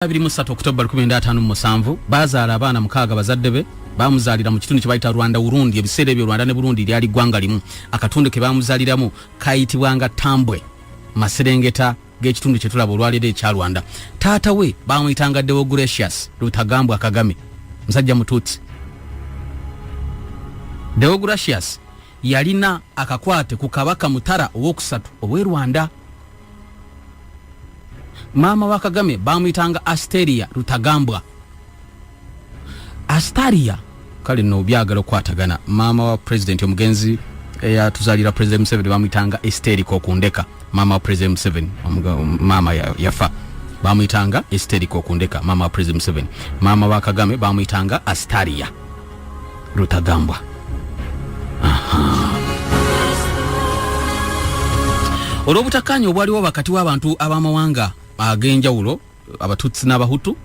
23 Oktoba 2007 bazaala abaana mukaaga bazadde be bamuzaalira mu kitundu kye bayita Rwanda Urundi. Ebiseera ebyo Rwanda ne Burundi lyali ggwanga limu. Akatundu ke bamuzaaliramu kayitibwanga Tambwe, maserengeta g'ekitundu kye tulaba olwaleero ekya Rwanda. Taata we bamuyitanga Deogratius Rutagambwa Kagame, musajja mututsi. Deogratius yalina akakwate ku Kabaka Mutara owokusatu obwe Rwanda. Mama wa Kagame bamuyitanga Asteria Rutagambwa. Astaria kale no byagalo kwatagana. Mama wa president omugenzi tuzalira President Museveni bamuyitanga Esteri Kokundeka. Mama wa President Museveni mama yafa bamuyitanga Esteri Kokundeka, mama wa President Museveni. Mama wa Kagame bamuyitanga Astaria Rutagambwa. Olw'obutakkaanya obwaliwo wakati w'abantu ab'amawanga agenjawulo abatutsi n'abahutu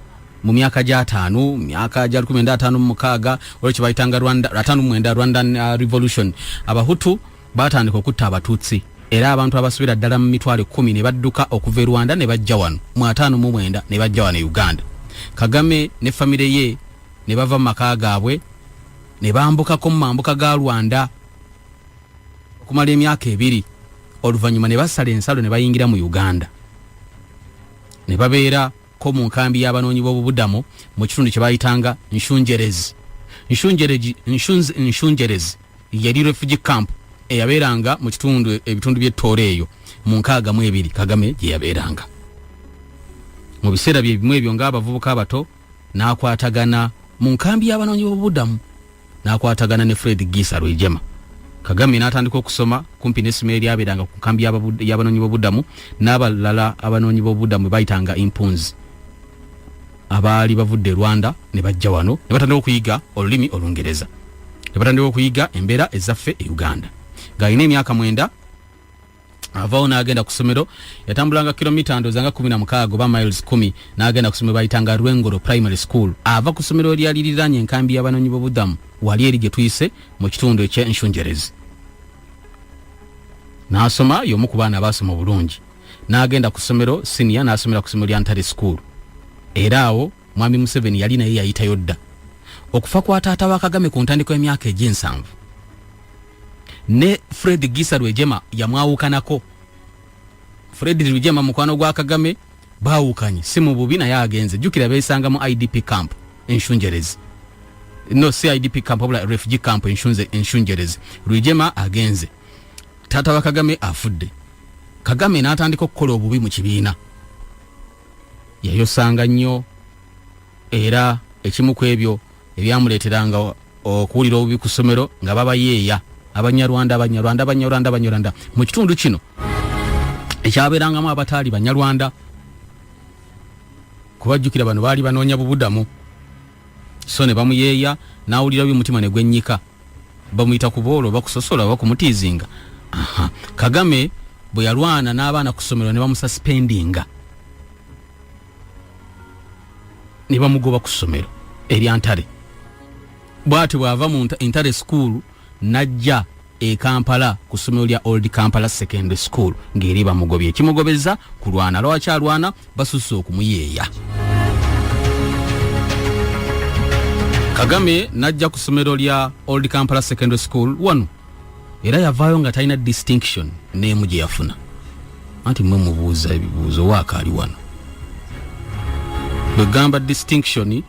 mu myaka gya 5 myaka gya 1956 olw'ekyo bayitanga Rwanda 59 Rwandan Revolution, abahutu batandika okutta abatutsi era abantu abasubira ddala mu mitwalo 10 ne badduka okuva e Rwanda ne bajja wano mu 59 ne bajja wano Uganda. Kagame ne famire ye ne bava mu maka gaabwe ne bambukako mu mambuka ga Rwanda okumala emyaka 2. Oluvannyuma ne basala ensalo ne bayingira mu Uganda. Ne babeera ko mu nkambi y'abanoonyi b'obubudamu mu kitundu kye bayitanga Nshungerezi. Nshungerezi yali refugee camp eyabeeranga mu kitundu ebitundu by'Ettore eyo mu 62 Kagame gye yabeeranga. Mu biseera bye bimu ebyo ng'abavubuka abato n'akwatagana mu nkambi y'abanoonyi b'obubudamu n'akwatagana ne Fred Gisa Rwejema. Kagame n'atandika okusoma kumpi n'essomero yabeeranga ku nkambi y'abanoonyi b'obubudamu n'abalala abanoonyi b'obubudamu bayitanga impunzi abaali bavudde Rwanda ne bajja wano ne batandika okuyiga olulimi Olungereza, ne batandika okuyiga embeera ezaffe e Uganda. Ng'alina emyaka 9 avaawo n'agenda ku ssomero. Yatambulanga kilomita ndozanga 16 oba miles 10 n'agenda ku ssomero bayitanga Rwengoro Primary School. Ava ku ssomero eryali liriraanye enkambi y'abanoonyi b'obubudamu wali eri gye tuyise mu kitundu eky'Enshungerezi. N'asoma y'omu ku baana abaasoma obulungi. N'agenda ku ssomero senior n'asomera ku ssomero lya Ntare School. Era awo Mwami Museveni yali naye yayitayo dda. Okufa kwa taata wa Kagame ku ntandikwa y'emyaka eg'7 ne Fred Gisa Rwejema yamwawukanako. Fred Rwejema mukwano gwa Kagame baawukanye si mu bubi naye agenze. Jjukira beesanga mu IDP camp Enshungerezi. No, CIDP camp obula refugee camp Enshungerezi. Rwejema agenze. Taata wa Kagame afudde. Kagame n'atandika okukola obubi mu kibiina. Yayosanga nnyo era ekimu ku ebyo ebyamuleeteranga okuwulira obubi ku ssomero nga babayeeya Abanyarwanda mu kitundu kino ekyabeerangamu abataali Banyarwanda. Kubajjukira bano baali banoonya bubudamu, so ne bamuyeeya n'awulira by'omutima ne gwennyika. Bamuyita ku boolo bakusosola bakumutiizinga. Kagame bwe yalwana n'abaana ku ssomero ne bamususpendinga ne bamugoba ku ssomero erya Ntare. Bw'ati bw'ava mu Ntare School najja e Kampala ku ssomero lya Old Kampala Secondary School ng'eri bamugobye. Ekimugobeza kulwana lwakyalwana basusse okumuyeeya. Kagame najja ku ssomero lya Old Kampala Secondary School wano era yavaayo nga talina distinction n'emu gye yafuna. Anti mwe mubuuza ebibuuzo waakaali wano. Bwe gamba distinction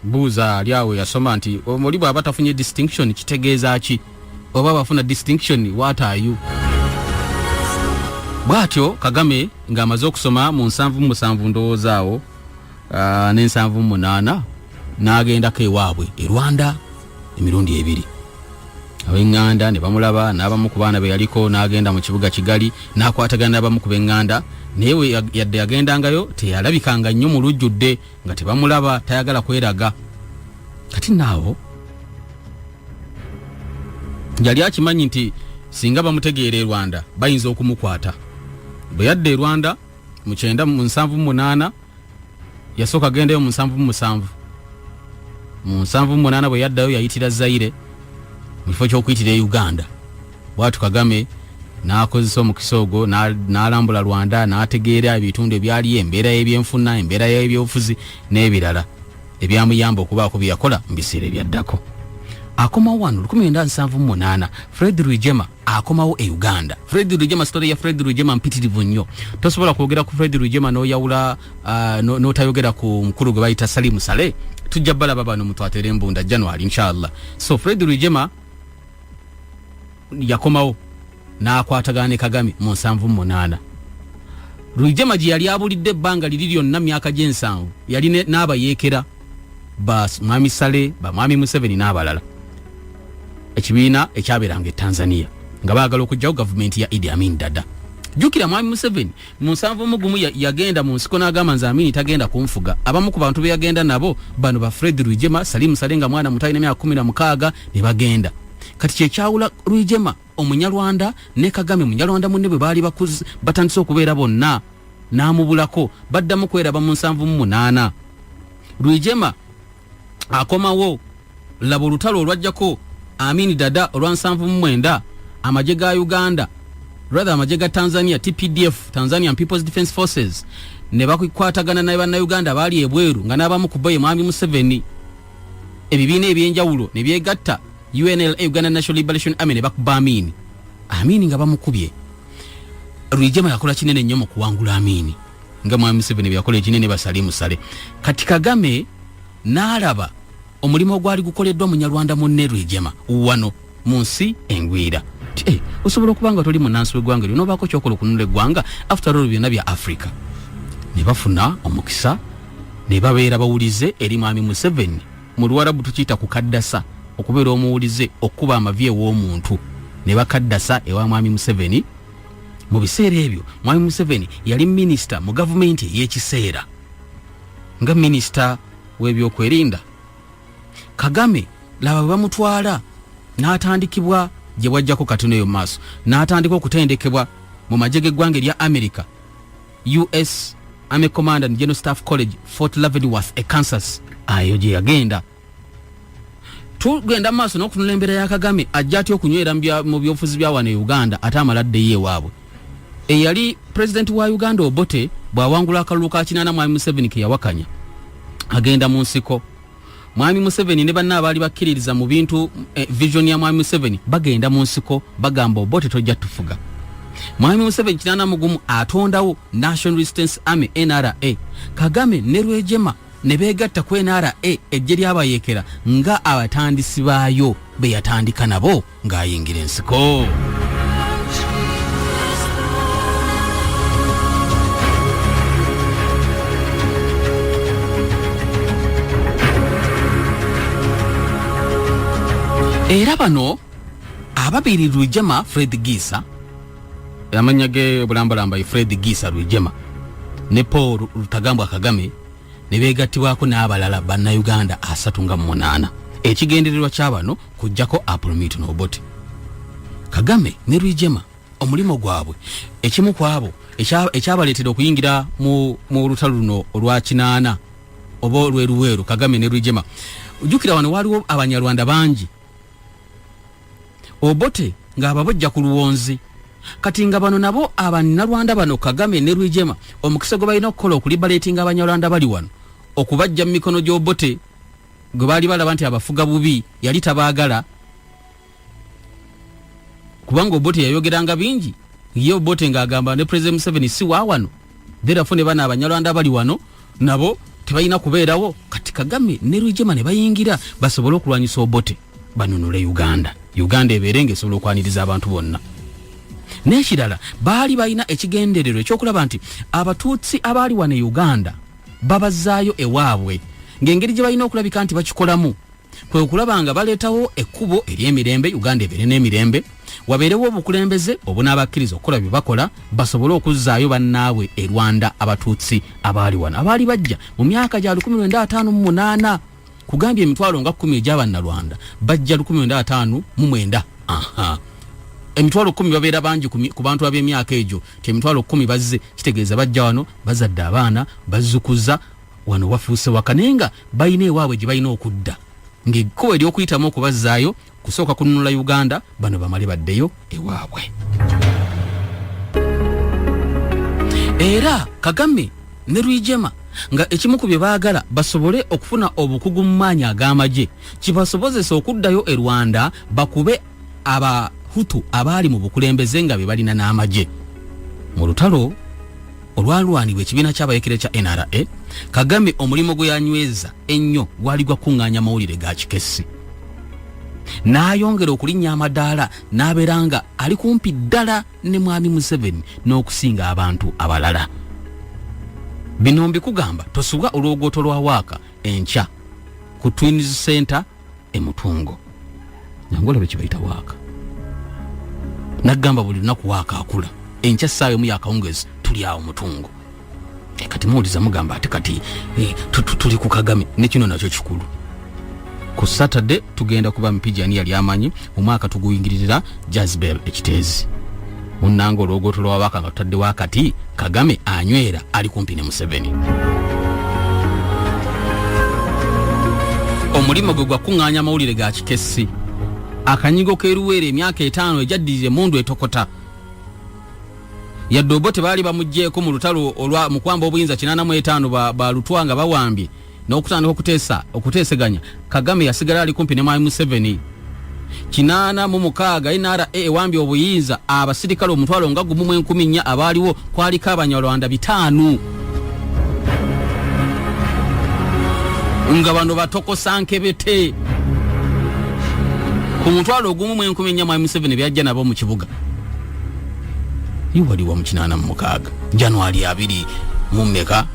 buuza ali awo yasoma nti omuli bw'aba tafunye distinction kitegeeza ki? Oba bafuna distinction what are you? Bw'atyo Kagame ng'amaze okusoma mu 77 ndowoozaawo ne 78 n'agendako ewaabwe e Rwanda emirundi 2. Ab'eŋŋanda ne bamulaba n'abamu ku baana be yaliko n'agenda mu kibuga Kigali n'akwatagana n'abamu ku b'eŋŋanda. Naye yadde yagendangayo teyalabikanga nnyo mu lujjudde nga tebamulaba tayagala kweraga. Kati naawo yali akimanyi nti singa bamutegeera e Rwanda bayinza okumukwata. Bwe yadde e Rwanda mu 78 yasooka agendayo mu 77. Mu 78 bwe yaddayo yayitira Zaire mu kifo ky'okuyitira e Uganda. Bw'atu Kagame n'akozesa omukisa ogwo n'alambula Rwanda n'ategeera ebitundu ebyali embeera y'ebyenfuna embeera y'ebyobufuzi n'ebirala ebyamuyamba okubaako bye yakola mu biseera ebyaddako. Akomawo wano 1978 Fred Rwigema akomawo e Uganda. Fred Rwigema, story ya Fred Rwigema mpitirivu nnyo. Tosobola kwogera ku Fred Rwigema n'oyawula n'otayogera ku mukulu gwe bayita Salim Saleh. Tujja balaba bano mutwatere embunda January inshallah. So Fred Rwigema yakomawo n'akwatagana Kagame mu 78. Rwigema gye yali abulidde ebbanga liri lyonna myaka gy'ensanvu yali n'abayeekera bas Mwami Saleh ba Mwami Museveni n'abalala. Ekibiina ekyaberanga e Tanzania nga baagala okujjawo gavumenti ya Idi Amin Dada. Jukira Mwami Museveni mu 71 yagenda mu nsiko n'agamba nze Amin tagenda kumfuga. Abamu ku bantu be yagenda nabo bano ba Fred Rwigema, Salim Saleh nga mwana muto alina myaka 16 ne bagenda. Kati kyekyawula Rwigema Omunyarwanda ne Kagame Munyarwanda munne bwe baali batandise okubeera bonna n'amubulako baddamu kweraba mu 78. Rwigema akomawo laba olutalo olwajjako Amin Dada olwa 79 amaje ga Uganda rather amaje ga Tanzania TPDF Tanzanian People's Defence Forces ne bakwatagana na bana Uganda bali ebweru nga nabamu kubaye Mwami Museveni ebibiina ebyenjawulo ne byegatta UNLA Uganda National Liberation Army ne bakuba Amin nga bamukubye. Rwigema yakola kinene nnyo mu kuwangula Amin nga Mwami Museveni byakola ekinene basalimu sale. Kati Kagame n'alaba omulimo gwali gukoleddwa Munyarwanda munne Rwigema wano munsi engwira. Osobola okubanga toli munansi w'eggwanga lino baako kyokola okununula eggwanga after all byonna bya Africa. Ne bafuna omukisa ne babeera bawulize eri Mwami Museveni mu Luwarabu tukiyita kukaddasa okubeera omuwulize okuba amavi ew'omuntu ne bakaddasa ewa Mwami Museveni. Mu biseera ebyo Mwami Museveni yali minisita mu gavumenti ey'ekiseera nga minisita w'ebyokwerinda. Kagame laba bamutwala n'atandikibwa gye wajjako katono eyo maaso n'atandika okutendekebwa mu magye g'eggwanga erya America US Army Command and General Staff College Fort Leavenworth e Kansas. Ayo gye yagenda. Tugenda maaso n'okutunula embeera ya Kagame ajja atya okunywera mu byobufuzi bya wano e Uganda ate amaladdeyo ewaabwe. Eyali president wa Uganda Obote bw'awangula akalulu ka 8 Mwami Museveni ke yawakanya agenda mu nsiko. Mwami Museveni ne banna abaali bakkiririza mu bintu vision ya Mwami Museveni bagenda mu nsiko bagamba Obote tojja tufuga. Mwami Museveni 8 atondawo National Resistance Army NRA. Kagame ne Rwigema ne beegatta ku NRA ejje lyabayeekera nga abatandisi baayo be yatandika nabo ng'ayingira ensiko. Era bano ababiri Rwigema Fred Gisa yamanyage bulambalamba Fred Gisa Rwigema ne Paul Rutagambwa Kagame ne begattibwako n'abalala banna Uganda 38. Ekigendererwa ky'abano kujjako Apromito n'Obote. Kagame ne Rwigema omulimo gwabwe ekimu kwabo ekyabaleetera okuyingira mu lutalo luno olwa 8 oba olweruweru Kagame ne Rwigema. Ujjukira wano waliwo Abanyarwanda bangi. Obote ng'ababojja ku Luwonzi. Kati nga bano nabo Abanyarwanda bano Kagame ne Rwigema omukisa gwe balina okukola okulibalatinga Abanyarwanda bali wano okubajja mu mikono gy'Obote gwe baali balaba nti abafuga bubi yali tabaagala kubanga Obote yayogeranga bingi ye Obote ng'agamba ne President Museveni si wa wano therefore ne bana Abanyarwanda bali wano nabo tebalina kubeerawo. Kati Kagame ne Rwigema ne bayingira basobole okulwanyisa Obote banunule Uganda ebeerenge esobola okwaniriza abantu bonna. N'ekirala baali balina ekigenderero ekyokulaba nti Abatutsi abaali wano e Uganda babazaayo ewaabwe ng'engeri gye balina okulabika nti bakikolamu kwe okulaba nga baleetawo ekkubo ery'emirembe Uganda ebeere n'emirembe wabeerewo obukulembeze obunabakkiriza okukola bye bakola basobole okuzzaayo bannaabwe e Rwanda Abatutsi abaali wano abaali bajja mu myaka gya 1958 kugambye emitwalo nga 10 egy'Abannarwanda bajja 1959. Emitwalo 10 babeera bangi ku bantu ab'emyaka egyo emitwalo 10 bazze kitegeeza bajja wano bazadde abaana bazzukuza wano wafuuse wakanenga balina ewaabwe gye balina okudda ng'ekkubo ery'okuyitamu okubazzaayo kusooka kununula Uganda bano bamale baddeyo ewaabwe. era Kagame ne Rwigema nga ekimu ku bye baagala basobole okufuna obukugu mu maanyi ag'amagye kibasobozesa okuddayo e Rwanda bakube abahutu abaali mu bukulembeze nga be balina n'amagye. Mu lutalo olwalwanibwa ekibiina ky'abayekere kya NRA, Kagame omulimo gwe yanyweza ennyo gwali gwa kuŋŋaanya mawulire ga kikessi. N'ayongera okulinnya amadaala n'abeera nga ali kumpi ddala ne mwami Museveni n'okusinga abantu abalala. Bino mbikugamba tosubwa olwogooto lwa waaka enkya ku Twins Center e Mutungo. Nangolabe kibayita waaka. Nagamba buli lunaku waaka akula. Enkya ssaawa emu yakawungezi tuli awo Mutungo. Kati muwuliza mugamba ate kati tuli ku Kagame ne kino nakyo kikulu. Ku Saturday tugenda kuba mpijani yali amanyi omwaka tuguyingiririra Jazbel ekiteezi. Munnanga olwogooto lwa waaka nga tutadde wakati Kagame anywera ali kumpi ne Museveni. Omulimo gwe gwa kuŋŋaanya mawulire ga kikessi. Akanyigo k'eruweera emyaka 5 ejaddirira emundu etokota. Yadde obo tebaali bamugjeeko mu lutalo olwa mukwamba obuyinza 85 ba lutwanga bawambye n'okutandika okuteeseganya. Kagame yasigala ali kumpi ne mwami Museveni. 86 NRA ewambye obuyinza abasirikale omutwalo nga gumu mu 14 abaaliwo kwaliko Abanyarwanda 5 nga bano batokosa nkebete. Ku mutwalo gumu mu 14 mwami Museveni byajja nabo mu kibuga. Waliwa mu 86 January 2 mu mmeka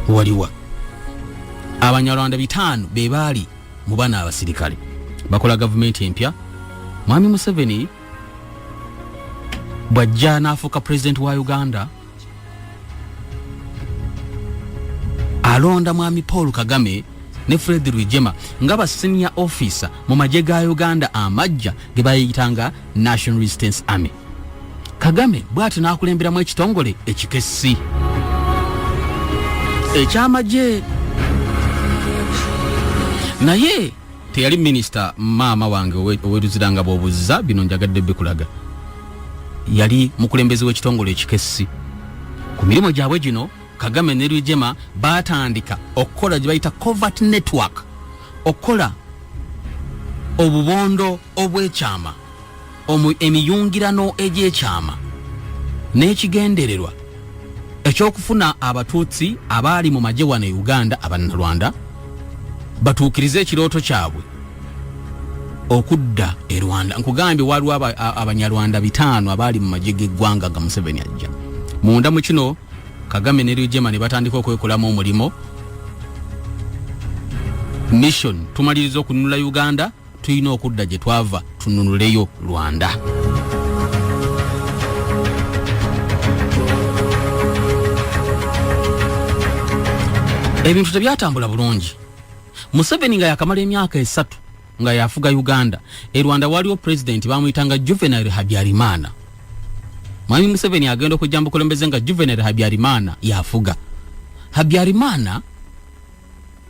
waliwa Abanyarwanda 5 be baali mu bana abasirikale bakola gavumenti empya. Mwami Museveni bwajja n'afuuka president wa Uganda alonda mwami Paul Kagame ne Fred Rwigema nga ba senior officer mu magye ga Uganda amajja ge bayitanga National Resistance Army. Kagame bw'ati n'akulemberamu ekitongole ekikessi ekyamagye. Naye teyali minister maama wange oweruziranga bw'obuzza bino njagadde bikulaga. Yali mukulembeze w'ekitongole ekikessi. Ku mirimu gyabwe gino Kagame ne Rwigema baatandika okukola gye bayita covert network, okukola obubondo obw'ekyama, emiyungirano egy'ekyama n'ekigendererwa ekyokufuna Abatutsi abaali mu magye wano Uganda Abannarwanda batuukirize ekirooto kyabwe okudda e Rwanda. Nkugambye waliwo Abanyarwanda 5 abaali mu magye g'eggwanga ga Museveni ajja. Munda mu kino Kagame ne Rwigema ne batandika okwekolamu omulimo mission. Tumaliriza okununula Uganda, tuyina okudda gye twava tununuleyo Rwanda. Ebintu tebyatambula bulungi. Museveni nga yakamala emyaka 3 nga yafuga Uganda. E Rwanda waliwo president bamuyitanga Juvenal Habyarimana. Mwami Museveni agenda okujjamba kulembeze nga Juvenal Habyarimana yafuga. Habyarimana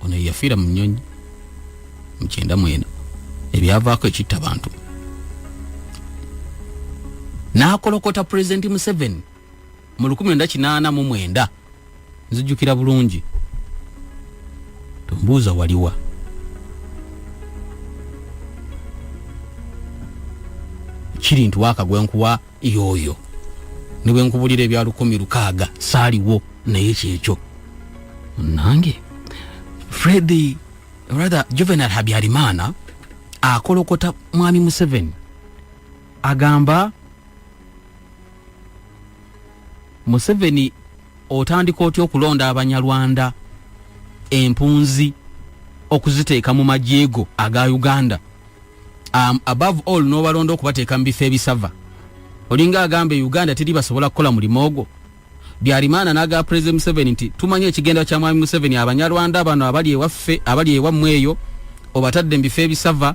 ono yafiira mu nnyonyi mu 1994 ebyavaako ekitta bantu. N'akolokota president Museveni mu 1989 nzijjukira bulungi. Tumbuuza waliwa. Kiri ntuwaka gwenkuwa yoyo. Niwe nkubulira ebya 16 saaliwo naye kyekyo. Nange Freddy rather Juvenal Habyarimana akolokota mwami Museveni agamba Museveni otandika otya okulonda Abanyarwanda empunzi okuziteeka mu majjeego aga Uganda. Above all n'obalonda okubateeka mu bifo ebisava. Olinga agambe Uganda teri basobola kukola mulimo ogwo. Byarimana naga President Museveni nti tumanye ekigenda kya mwami Museveni Abanyarwanda bano abali ewaffe abali ewammwe eyo obatadde mu bifo ebisava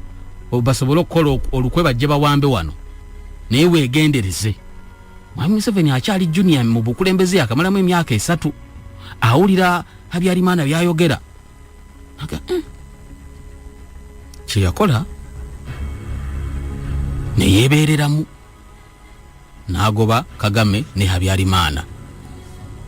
obasobola okukola olukwe bajje bawambe wano. Naye weegendereze. Mwami Museveni akyali junior mu bukulembeze akamalamu emyaka 3. Awulira Habyarimana byayogera. Kye yakola ne yeebereramu n'agoba Kagame ne Habyarimana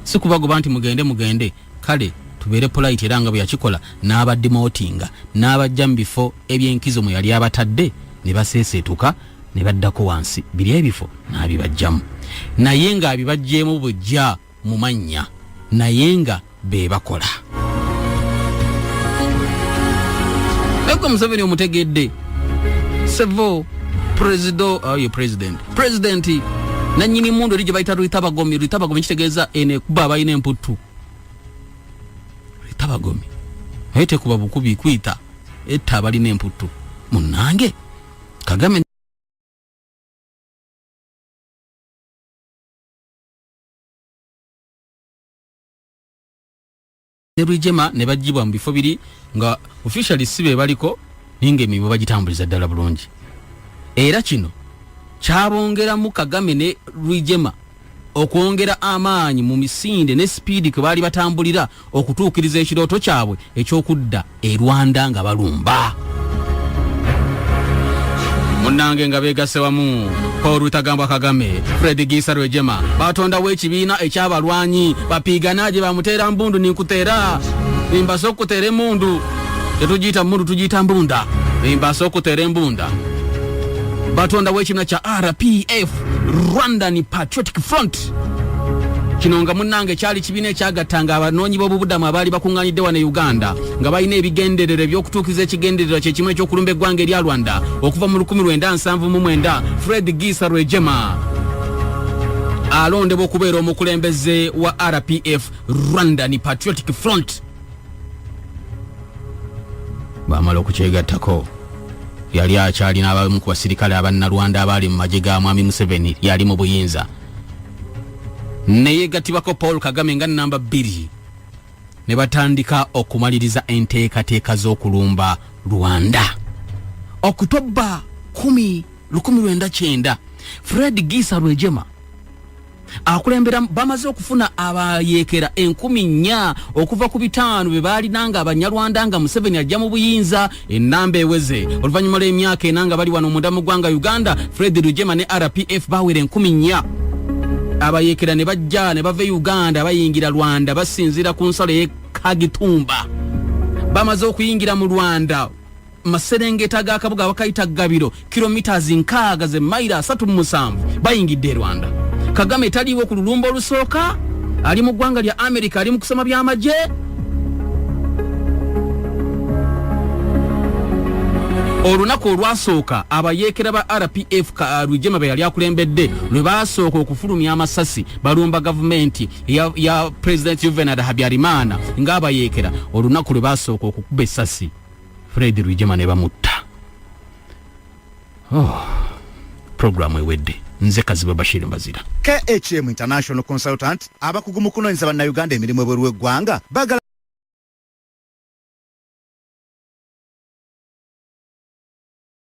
sikubagoba nti mugende kale tubere polite era nga bwe yakikola n'abadde motinga n'abajja mu bifo ebyenkizo mu yali abatadde ne baseeseetuka ne baddako wansi biri ebifo n'abibajjamu naye nga abibajjeemu bujja mu mannya naye nga be bakola eko Museveni omutegedde sevo president nanyini mundu eri gye bayita Rwitabagomi kitegeeza ene kuba abalina emputtu Rwitabagomi ayite kuba bukubi kwita etta abalina emputtu munnange Kagame Rwigema ne bajjibwa mu bifo biri nga officially sibe baliko ninge emibo bagitambuliza ddala bulungi era kino kyabongera mu Kagame ne Rwigema okwongera amaanyi mu misinde ne speed ke bali batambulira okutuukiriza ekirooto kyabwe ekyokudda e Rwanda nga balumba munnange nga begase wamu Paul Rutagambwa Kagame Fred Gisa Rwigema batonda w'ekibiina ekyabalwanyi bapiiganaje bamuteera mbundu ninkuteera nimbaso okuteera emundu tetugiyita mundu tugiyita mbunda nimbaso okuteera embunda batonda w'ekibiina kya RPF Rwandan Patriotic Front kino nga munnange kyali kibiina ekyagattanga abanoonyi b'obubudamu abaali bakuŋŋaanidde wano Uganda nga balina ebigendererwa eby'okutuukiza ekigendererwa kye kimu ekyokulumba eggwanga erya Rwanda okuva mu 1979 Fred Gisa Rwigema alondebwa okubeera omukulembeze wa RPF Rwandan Patriotic Front baamala okukyegattako yali akyalina abamu ku basirikale abannarwanda abaali mu magye ga Mwami Museveni yali mu buyinza neyegatibako Paul Kagame nga namba 2 ne batandika okumaliriza enteekateeka z'okulumba Rwanda Oktoba 10, 1999 Fred Gisa Rwigema akulembera bamaze okufuna abayeekera 10,000 okuva ku 5 be bali nanga abanyarwanda nga Museveni ajja mu buyinza enamba eweze oluvannyuma lw'emyaka enanga bali wano munda mu ggwanga Uganda Fred Rwigema ne RPF bawere 10,000 abayeekera ne bajja ne bava Uganda bayingira Rwanda basinzira ku nsalo y'Kagitumba bamaze okuyingira mu Rwanda maserengeta ga kabuga bakayita Gabiro kilometers 6 ze maila 37 bayingidde Rwanda Kagame taliwo ku lulumba olusooka ali mu ggwanga lya America ali mu kusoma by'amagye olunaku olwasooka abayeekera ba RPF Rwigema be yali akulembedde lwe basooka okufulumya amasasi balumba gavumenti ya President Juvenal Habyarimana ng'abayeekera olunaku lwe basooka okukuba essasi Fred Rwigema ne bamutta programu ewedde nze Kaziba Bashir Mbazira KHM International Consultant abakugu mu kunoonyeza bannayuganda emirimu ebweru w'eggwanga